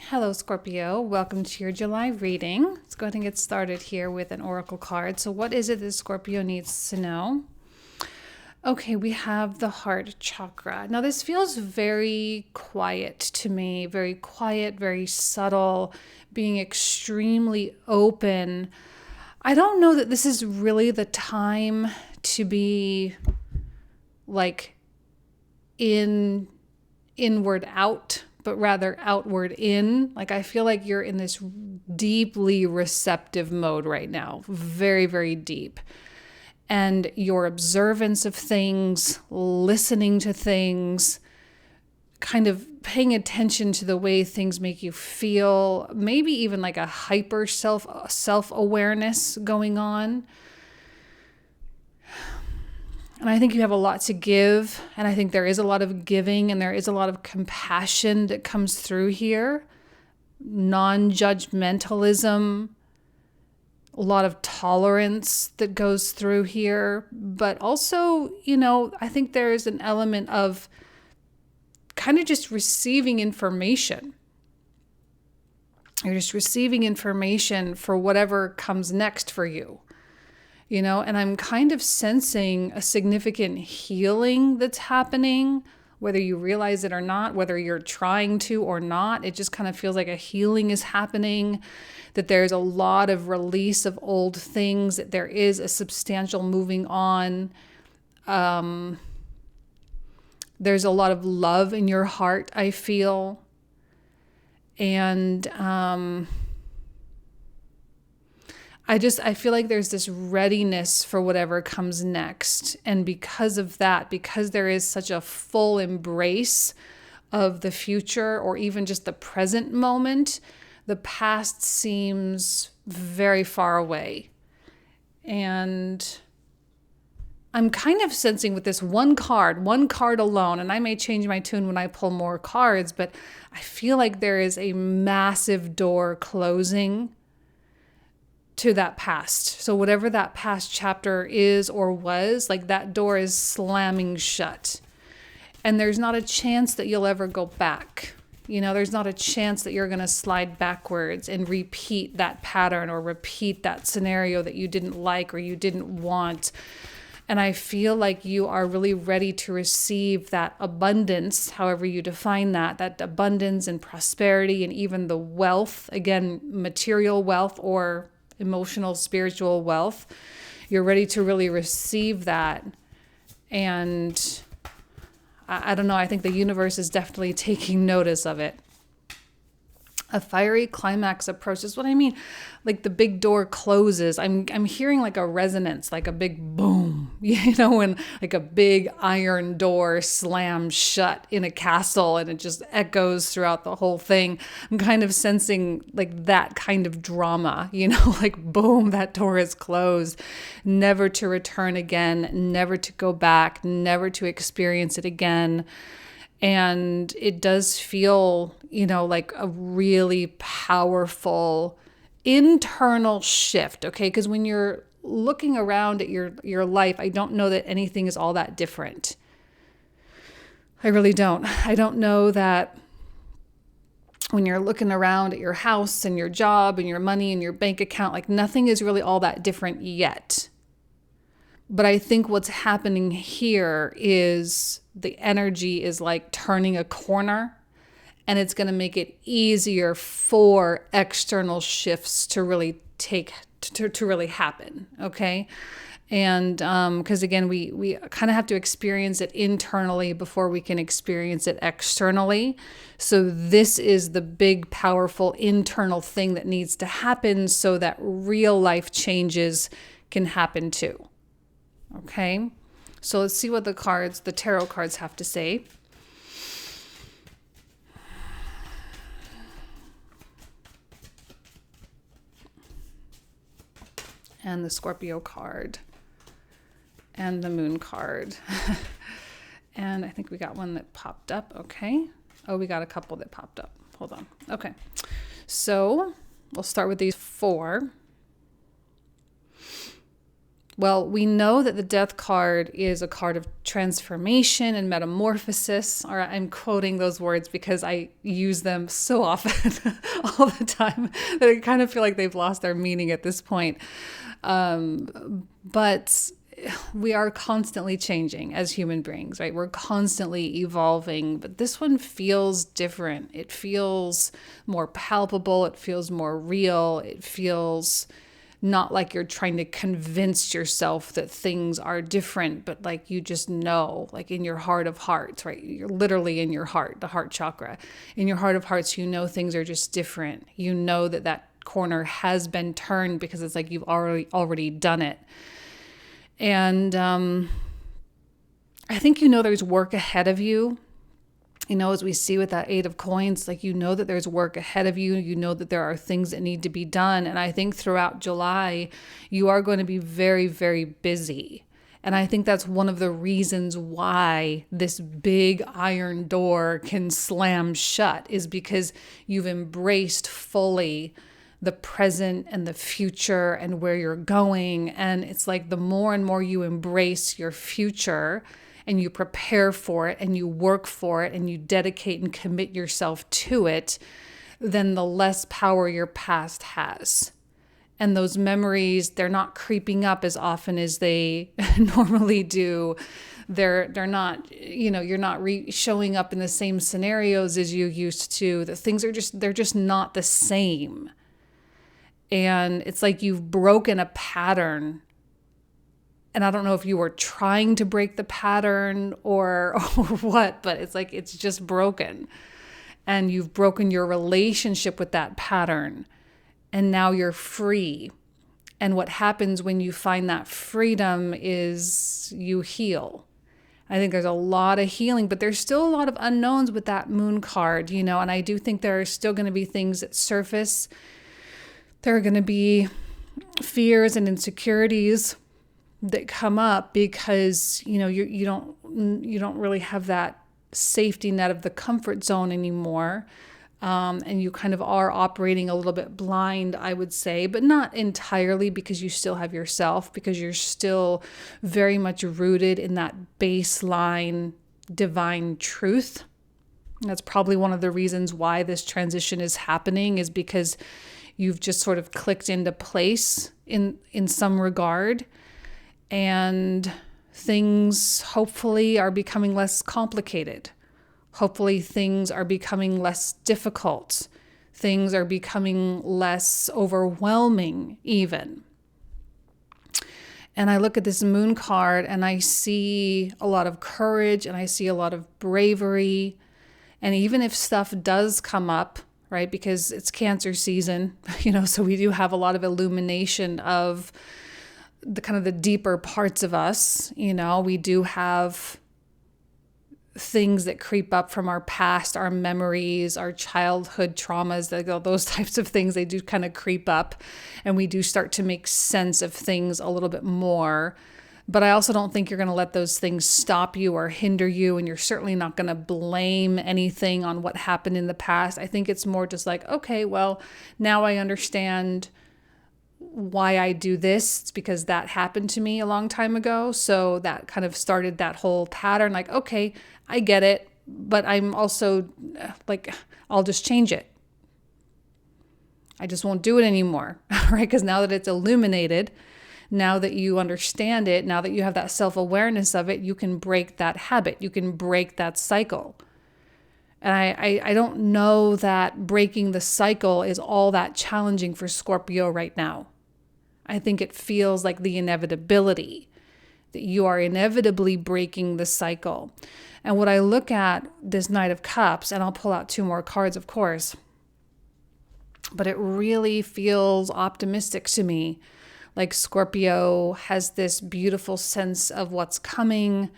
Hello, Scorpio. Welcome to your July reading. Let's go ahead and get started here with an oracle card. So what is it that Scorpio needs to know? Okay, we have the heart chakra. Now, this feels very quiet to me, very quiet, very subtle, being extremely open. I don't know that this is really the time to be like inward out, but rather outward in. Like, I feel like you're in this deeply receptive mode right now, very, very deep. And your observance of things, listening to things, kind of paying attention to the way things make you feel, maybe even like a hyper self-awareness going on. And I think you have a lot to give, and I think there is a lot of giving, and there is a lot of compassion that comes through here. Non-judgmentalism, a lot of tolerance that goes through here. But also, I think there's an element of kind of just receiving information. You're just receiving information for whatever comes next for you. And I'm kind of sensing a significant healing that's happening, whether you realize it or not, whether you're trying to or not. It just kind of feels like a healing is happening, that there's a lot of release of old things, that there is a substantial moving on. There's a lot of love in your heart, I feel. And I feel like there's this readiness for whatever comes next. And because of that, because there is such a full embrace of the future or even just the present moment, the past seems very far away. And I'm kind of sensing with this one card alone, and I may change my tune when I pull more cards, but I feel like there is a massive door closing to that past. So whatever that past chapter is or was, like that door is slamming shut. And there's not a chance that you'll ever go back. There's not a chance that you're going to slide backwards and repeat that pattern or repeat that scenario that you didn't like or you didn't want. And I feel like you are really ready to receive that abundance, however you define that abundance and prosperity and even the wealth, again, material wealth or emotional, spiritual wealth. You're ready to really receive that. And I don't know, I think the universe is definitely taking notice of it. A fiery climax approaches. What I mean, like the big door closes. I'm hearing like a resonance, like a big boom, and like a big iron door slams shut in a castle, and it just echoes throughout the whole thing. I'm kind of sensing like that kind of drama, like boom, that door is closed, never to return again, never to go back, never to experience it again. And it does feel, like a really powerful internal shift, okay? Because when you're looking around at your life, I don't know that anything is all that different. I really don't. I don't know that when you're looking around at your house and your job and your money and your bank account, like nothing is really all that different yet. But I think what's happening here is the energy is like turning a corner, and it's going to make it easier for external shifts to really to really happen. Okay. And because again, we kind of have to experience it internally before we can experience it externally. So this is the big, powerful internal thing that needs to happen so that real life changes can happen too. Okay, so let's see what the tarot cards have to say. And the Scorpio card. And the Moon card. And I think we got one that popped up. Okay. Oh, we got a couple that popped up. Hold on. Okay. So we'll start with these four. Well, we know that the death card is a card of transformation and metamorphosis. Or I'm quoting those words because I use them so often all the time that I kind of feel like they've lost their meaning at this point. But we are constantly changing as human beings, right? We're constantly evolving, but this one feels different. It feels more palpable. It feels more real. It feels not like you're trying to convince yourself that things are different, but like you just know, like in your heart of hearts, right? You're literally in your heart, the heart chakra. In your heart of hearts, you know things are just different. You know that that corner has been turned because it's like you've already done it. And I think you know there's work ahead of you. You know, as we see with that 8 of coins, like you know that there's work ahead of you. You know that there are things that need to be done. And I think throughout July, you are going to be very, very busy. And I think that's one of the reasons why this big iron door can slam shut, is because you've embraced fully the present and the future and where you're going. And it's like the more and more you embrace your future and you prepare for it and you work for it and you dedicate and commit yourself to it, then the less power your past has. And those memories, they're not creeping up as often as they normally do. They're not, you know, you're not showing up in the same scenarios as you used to. The things are they're just not the same. And it's like you've broken a pattern. And I don't know if you were trying to break the pattern or what, but it's like it's just broken. And you've broken your relationship with that pattern. And now you're free. And what happens when you find that freedom is you heal. I think there's a lot of healing, but there's still a lot of unknowns with that moon card, you know, and I do think there are still going to be things that surface. There are going to be fears and insecurities that come up because, you know, you don't really have that safety net of the comfort zone anymore. And you kind of are operating a little bit blind, I would say, but not entirely, because you still have yourself, because you're still very much rooted in that baseline divine truth. And that's probably one of the reasons why this transition is happening, is because you've just sort of clicked into place in some regard. And things hopefully are becoming less complicated. Hopefully things are becoming less difficult. Things are becoming less overwhelming even. And I look at this moon card and I see a lot of courage and I see a lot of bravery. And even if stuff does come up, right, because it's Cancer season, you know, so we do have a lot of illumination of the kind of the deeper parts of us. You know, we do have things that creep up from our past, our memories, our childhood traumas, those types of things, they do kind of creep up, and we do start to make sense of things a little bit more. But I also don't think you're going to let those things stop you or hinder you, and you're certainly not going to blame anything on what happened in the past. I think it's more just like, okay, well, now I understand why I do this. It's because that happened to me a long time ago. So that kind of started that whole pattern. Like, okay, I get it, but I'm also like, I'll just change it. I just won't do it anymore, right? Because now that it's illuminated, now that you understand it, now that you have that self-awareness of it, you can break that habit. You can break that cycle. And I don't know that breaking the cycle is all that challenging for Scorpio right now. I think it feels like the inevitability, that you are inevitably breaking the cycle. And what I look at this Knight of Cups, and I'll pull out 2 more cards, of course, but it really feels optimistic to me. Like Scorpio has this beautiful sense of what's coming.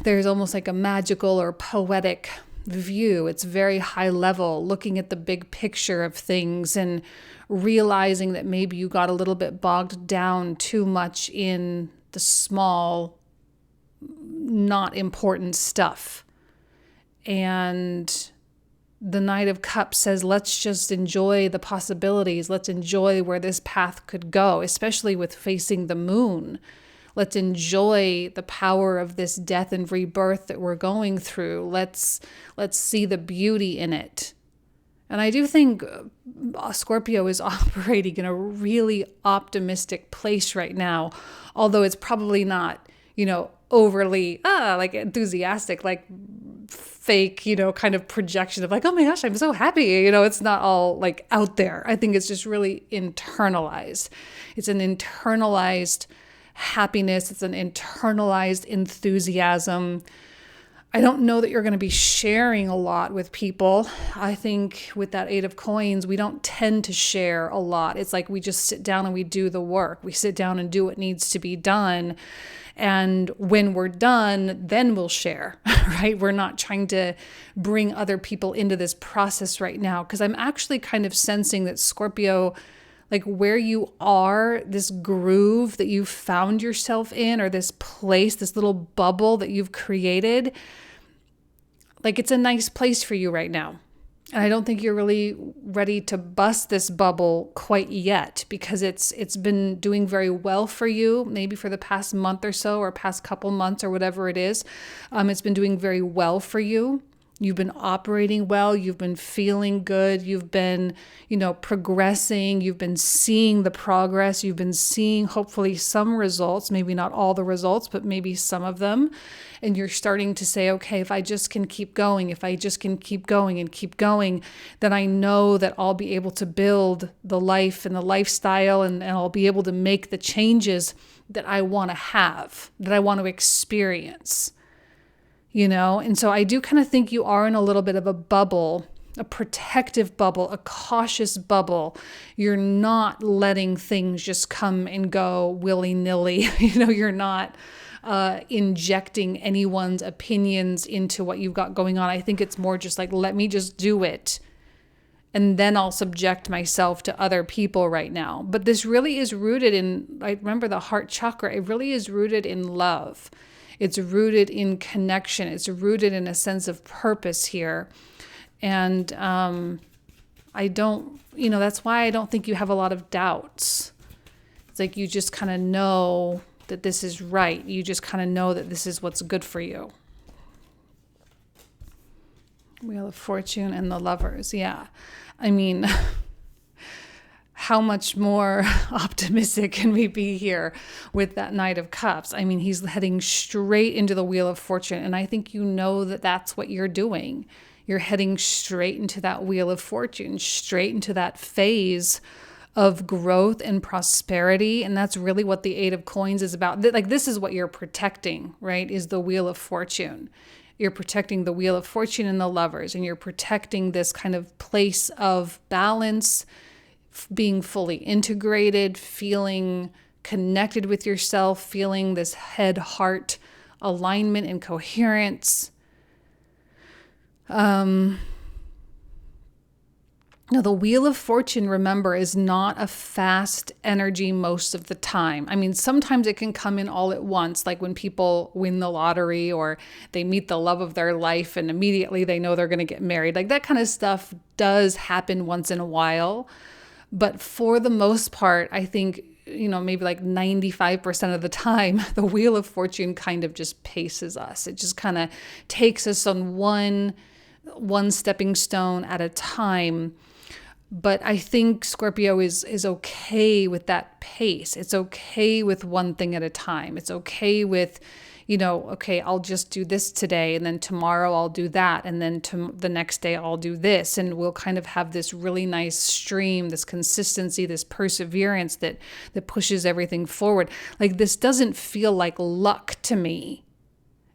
There's almost like a magical or poetic view. It's very high level, looking at the big picture of things and realizing that maybe you got a little bit bogged down too much in the small, not important stuff. And the Knight of Cups says, let's just enjoy the possibilities. Let's enjoy where this path could go, especially with facing the moon. Let's enjoy the power of this death and rebirth that we're going through. Let's see the beauty in it. And I do think Scorpio is operating in a really optimistic place right now, although it's probably not, overly like enthusiastic, like fake, kind of projection of like, oh my gosh, I'm so happy. It's not all like out there. I think it's just really internalized. It's an internalized happiness. It's an internalized enthusiasm. I don't know that you're going to be sharing a lot with people. I think with that Eight of Coins, we don't tend to share a lot. It's like we just sit down and we do the work. We sit down and do what needs to be done. And when we're done, then we'll share, right? We're not trying to bring other people into this process right now, because I'm actually kind of sensing that Scorpio, like where you are, this groove that you've found yourself in, or this place, this little bubble that you've created, like it's a nice place for you right now. And I don't think you're really ready to bust this bubble quite yet, because it's been doing very well for you, maybe for the past month or so, or past couple months or whatever it is. It's been doing very well for you. You've been operating well. You've been feeling good. You've been, progressing. You've been seeing the progress. You've been seeing hopefully some results, maybe not all the results, but maybe some of them. And you're starting to say, okay, if I just can keep going, if I just can keep going and keep going, then I know that I'll be able to build the life and the lifestyle, and I'll be able to make the changes that I want to have, that I want to experience. And so I do kind of think you are in a little bit of a bubble, a protective bubble, a cautious bubble. You're not letting things just come and go willy-nilly. You're not injecting anyone's opinions into what you've got going on. I think it's more just like, let me just do it, and then I'll subject myself to other people right now. But this really is rooted in, I remember the heart chakra, it really is rooted in love. It's rooted in connection. It's rooted in a sense of purpose here. And that's why I don't think you have a lot of doubts. It's like you just kind of know that this is right. You just kind of know that this is what's good for you. Wheel of Fortune and the Lovers. Yeah. I mean, how much more optimistic can we be here with that Knight of Cups? I mean, he's heading straight into the Wheel of Fortune. And I think that that's what you're doing. You're heading straight into that Wheel of Fortune, straight into that phase of growth and prosperity. And that's really what the Eight of Coins is about. Like, this is what you're protecting, right? Is the Wheel of Fortune. You're protecting the Wheel of Fortune and the Lovers. And you're protecting this kind of place of balance, being fully integrated, feeling connected with yourself, feeling this head-heart alignment and coherence. Now, the Wheel of Fortune, remember, is not a fast energy most of the time. I mean, sometimes it can come in all at once, like when people win the lottery or they meet the love of their life and immediately they know they're going to get married. Like that kind of stuff does happen once in a while. But for the most part, I think, maybe like 95% of the time, the Wheel of Fortune kind of just paces us. It just kind of takes us on one stepping stone at a time. But I think Scorpio is okay with that pace. It's okay with one thing at a time. It's okay with, okay, I'll just do this today, and then tomorrow I'll do that, and then the next day I'll do this. And we'll kind of have this really nice stream, this consistency, this perseverance that pushes everything forward. Like, this doesn't feel like luck to me.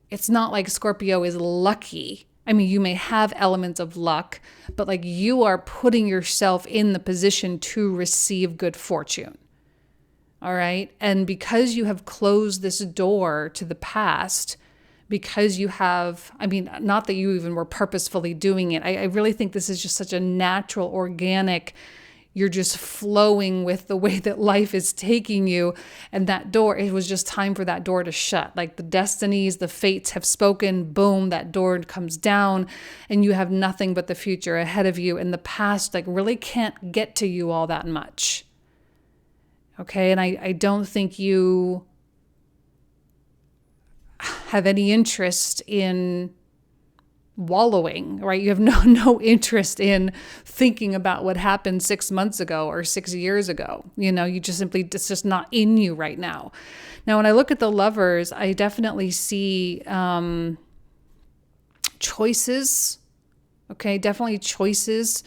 It's not like Scorpio is lucky. I mean, you may have elements of luck, but like you are putting yourself in the position to receive good fortune. All right. And because you have closed this door to the past, because you have, not that you even were purposefully doing it. I really think this is just such a natural, organic, You're just flowing with the way that life is taking you. And that door, it was just time for that door to shut. Like the destinies, the fates have spoken, boom, that door comes down and you have nothing but the future ahead of you. And the past like really can't get to you all that much. Okay, and I don't think you have any interest in wallowing, right? You have no interest in thinking about what happened 6 months ago or 6 years ago. You just simply, it's just not in you right now. Now, when I look at the Lovers, I definitely see choices. Okay, definitely choices.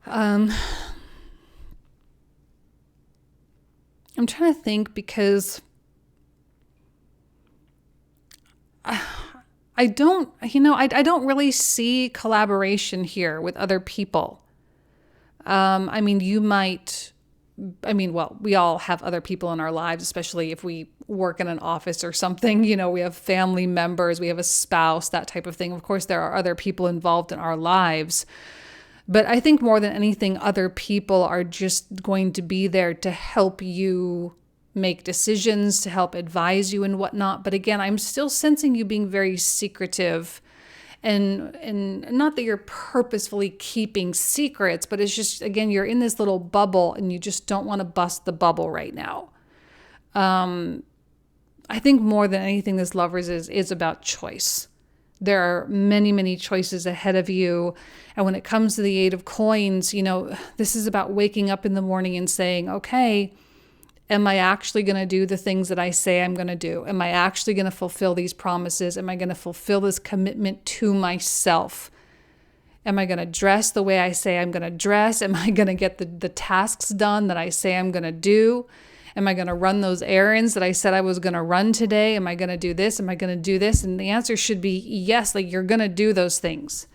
I'm trying to think because I don't really see collaboration here with other people. We all have other people in our lives, especially if we work in an office or something. We have family members, we have a spouse, that type of thing. Of course, there are other people involved in our lives. But I think more than anything, other people are just going to be there to help you make decisions, to help advise you and whatnot. But again, I'm still sensing you being very secretive, and not that you're purposefully keeping secrets, but it's just, again, you're in this little bubble and you just don't want to bust the bubble right now. I think more than anything, this Lovers is about choice. There are many, many choices ahead of you. And when it comes to the Eight of Coins, this is about waking up in the morning and saying, okay, am I actually going to do the things that I say I'm going to do? Am I actually going to fulfill these promises? Am I going to fulfill this commitment to myself? Am I going to dress the way I say I'm going to dress? Am I going to get the tasks done that I say I'm going to do? Am I going to run those errands that I said I was going to run today? Am I going to do this? Am I going to do this? And the answer should be yes, like you're going to do those things.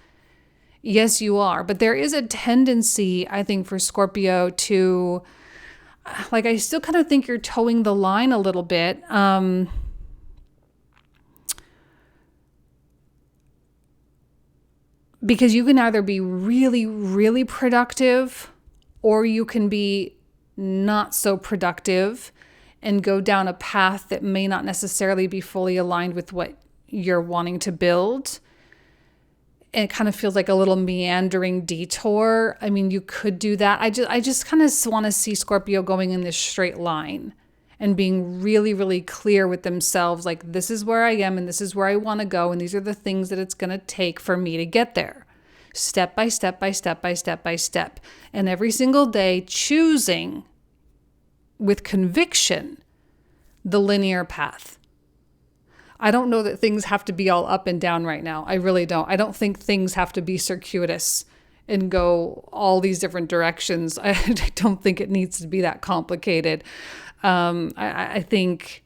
Yes, you are. But there is a tendency, I think, for Scorpio to, like, I still kind of think you're towing the line a little bit. Because you can either be really, really productive, or you can be not so productive and go down a path that may not necessarily be fully aligned with what you're wanting to build. And it kind of feels like a little meandering detour. I mean, you could do that. I just kind of want to see Scorpio going in this straight line and being really, really clear with themselves. Like, this is where I am and this is where I want to go. And these are the things that it's going to take for me to get there. Step by step by step by step by step. And every single day choosing with conviction the linear path. I don't know that things have to be all up and down right now. I really don't. I don't think things have to be circuitous and go all these different directions. I don't think it needs to be that complicated. I think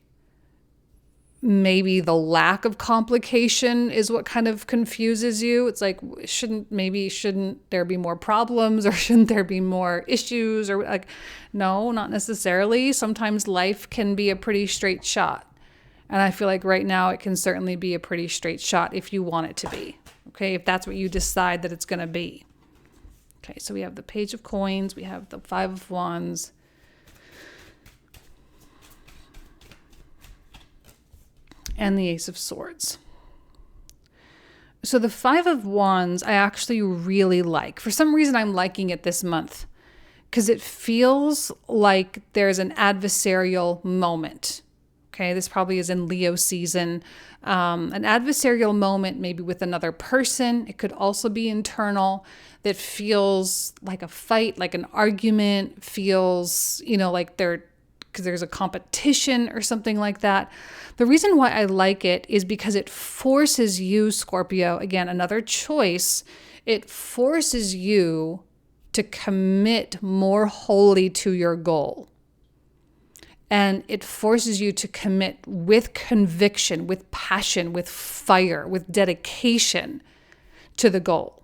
maybe the lack of complication is what kind of confuses you. It's like, shouldn't there be more problems, or shouldn't there be more issues, or like, no, not necessarily. Sometimes life can be a pretty straight shot. And I feel like right now it can certainly be a pretty straight shot if you want it to be. Okay, if that's what you decide that it's going to be. Okay, so we have the Page of Coins, we have the Five of Wands, and the Ace of Swords. So the Five of Wands, I actually really like. For some reason, I'm liking it this month because it feels like there's an adversarial moment. Okay, this probably is in Leo season. An adversarial moment, maybe with another person. It could also be internal, that feels like a fight, like an argument, feels, like because there's a competition or something like that. The reason why I like it is because it forces you, Scorpio, again, another choice, it forces you to commit more wholly to your goal. And it forces you to commit with conviction, with passion, with fire, with dedication to the goal.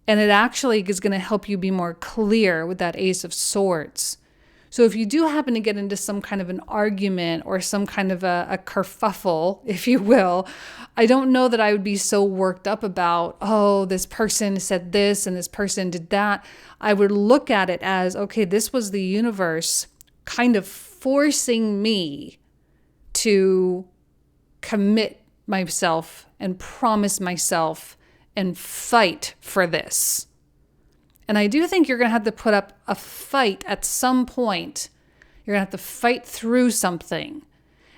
And it actually is going to help you be more clear with that Ace of Swords. So if you do happen to get into some kind of an argument or some kind of a kerfuffle, if you will, I don't know that I would be so worked up about, oh, this person said this and this person did that. I would look at it as, okay, this was the universe kind of forcing me to commit myself and promise myself and fight for this. And I do think you're going to have to put up a fight at some point. You're going to have to fight through something.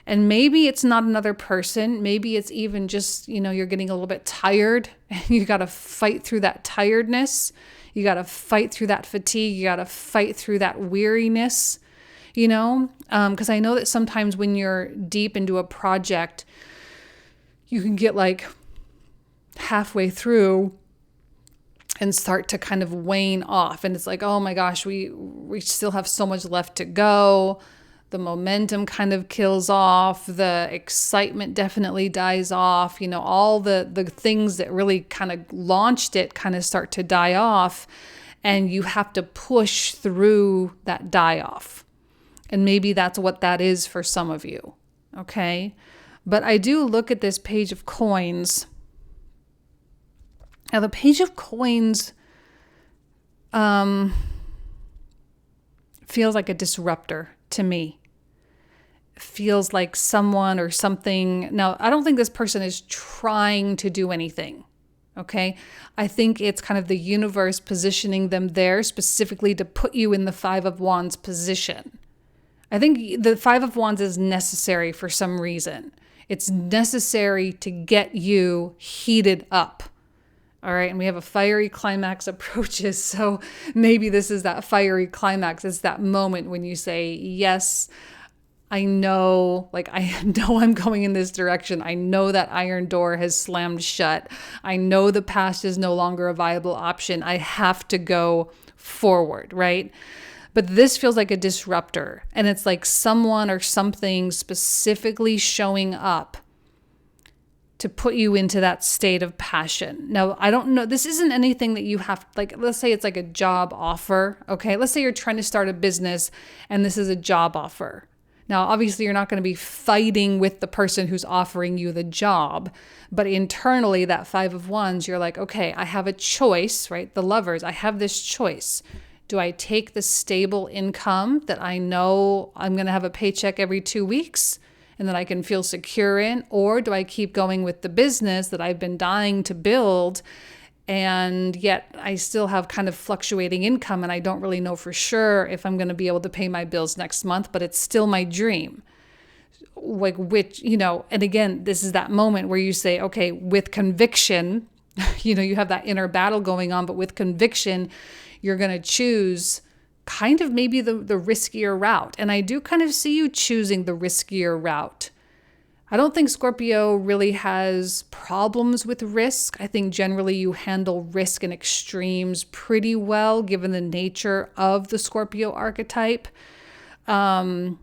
And maybe it's not another person. Maybe it's even just, you're getting a little bit tired. You got to fight through that tiredness. You got to fight through that fatigue. You got to fight through that weariness, because I know that sometimes when you're deep into a project, you can get like halfway through and start to kind of wane off. And it's like, oh my gosh, we still have so much left to go. The momentum kind of kills off. The excitement definitely dies off. All the things that really kind of launched it kind of start to die off. And you have to push through that die off. And maybe that's what that is for some of you. Okay. But I do look at this page of coins. Now, the page of coins feels like a disruptor to me. It feels like someone or something. Now, I don't think this person is trying to do anything, okay? I think it's kind of the universe positioning them there specifically to put you in the Five of Wands position. I think the Five of Wands is necessary for some reason. It's necessary to get you heated up. All right, and we have a fiery climax approaches. So maybe this is that fiery climax. It's that moment when you say, yes, I know I'm going in this direction. I know that iron door has slammed shut. I know the past is no longer a viable option. I have to go forward, right? But this feels like a disruptor. And it's like someone or something specifically showing up to put you into that state of passion. Now, I don't know, this isn't anything that you have, let's say it's like a job offer, okay? Let's say you're trying to start a business and this is a job offer. Now, obviously, you're not going to be fighting with the person who's offering you the job, but internally, that Five of Wands, you're like, okay, I have a choice, right? The Lovers, I have this choice. Do I take the stable income that I know I'm going to have a paycheck every 2 weeks and that I can feel secure in? Or do I keep going with the business that I've been dying to build and yet I still have kind of fluctuating income and I don't really know for sure if I'm going to be able to pay my bills next month, but it's still my dream? Like which, and again, this is that moment where you say, okay, with conviction, you have that inner battle going on, but with conviction, you're going to choose kind of maybe the riskier route. And I do kind of see you choosing the riskier route. I don't think Scorpio really has problems with risk. I think generally you handle risk and extremes pretty well, given the nature of the Scorpio archetype. But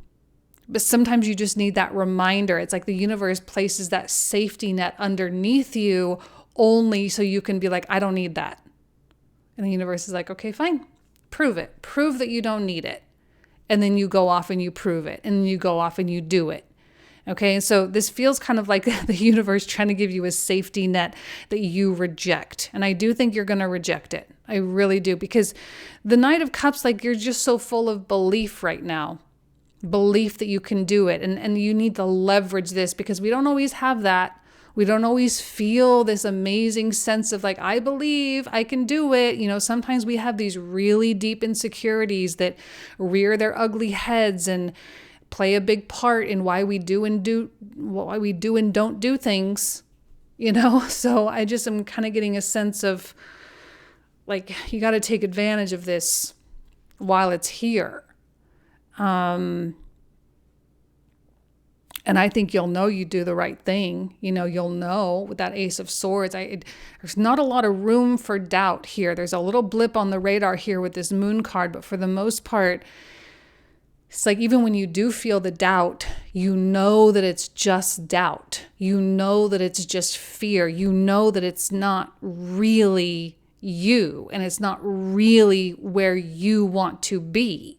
sometimes you just need that reminder. It's like the universe places that safety net underneath you only so you can be like, I don't need that. And the universe is like, okay, fine. Prove it. Prove that you don't need it. And then you go off and you prove it. And then you go off and you do it. Okay, so this feels kind of like the universe trying to give you a safety net that you reject. And I do think you're going to reject it. I really do. Because the Knight of Cups, you're just so full of belief right now. Belief that you can do it. And you need to leverage this because we don't always have that. We don't always feel this amazing sense of I believe I can do it. Sometimes we have these really deep insecurities that rear their ugly heads and play a big part in why we do and don't do things, So I just am kind of getting a sense of you got to take advantage of this while it's here. And I think you'll know you do the right thing. You'll know with that Ace of Swords. There's not a lot of room for doubt here. There's a little blip on the radar here with this Moon card, but for the most part, it's even when you do feel the doubt, you know that it's just doubt. You know that it's just fear. You know that it's not really you and it's not really where you want to be.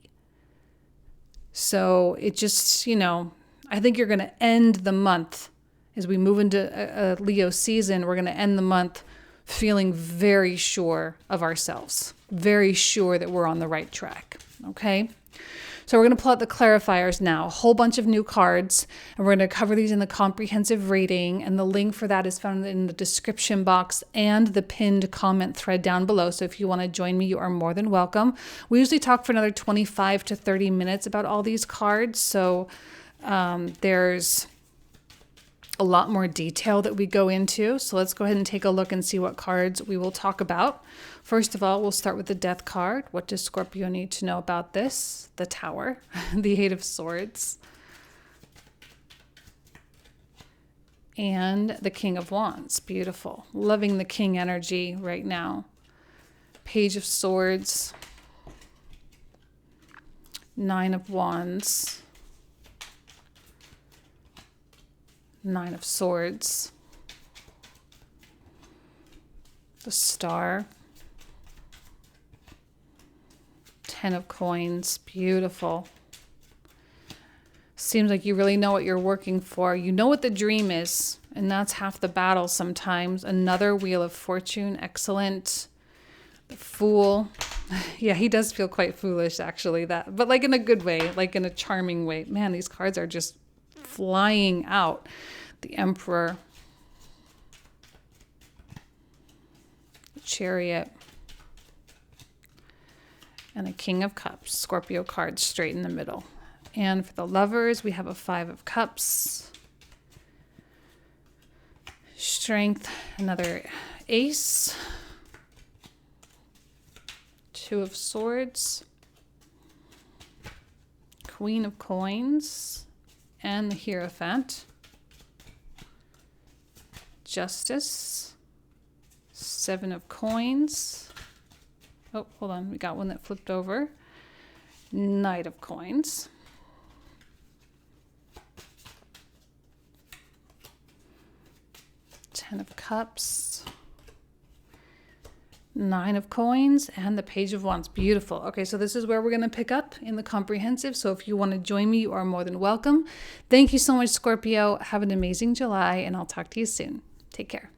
So it just, I think you're going to end the month as we move into a Leo season. We're going to end the month feeling very sure of ourselves, very sure that we're on the right track. Okay. So we're going to pull out the clarifiers now, a whole bunch of new cards, and we're going to cover these in the comprehensive reading. And the link for that is found in the description box and the pinned comment thread down below. So if you want to join me, you are more than welcome. We usually talk for another 25 to 30 minutes about all these cards. So there's a lot more detail that we go into. So let's go ahead and take a look and see what cards we will talk about. First of all, we'll start with the Death card. What does Scorpio need to know about this? The Tower, the Eight of Swords, and the King of Wands. Beautiful. Loving the King energy right now. Page of Swords, Nine of Wands, Nine of Swords, the Star, Ten of Coins. Beautiful. Seems like you really know what you're working for. You know what the dream is, and that's half the battle sometimes. Another Wheel of Fortune. Excellent. The Fool. Yeah, he does feel quite foolish, actually. But like in a good way, like in a charming way. Man, these cards are just flying out. The Emperor, the Chariot, and the King of Cups. Scorpio cards straight in the middle. And for the Lovers, we have a Five of Cups, Strength, another Ace, Two of Swords, Queen of Coins, and the Hierophant, Justice, Seven of Coins. Oh, hold on. We got one that flipped over. Knight of Coins. Ten of Cups. Nine of Coins and the Page of Wands. Beautiful. Okay, so this is where we're going to pick up in the comprehensive. So if you want to join me, you are more than welcome. Thank you so much, Scorpio. Have an amazing July, and I'll talk to you soon. Take care.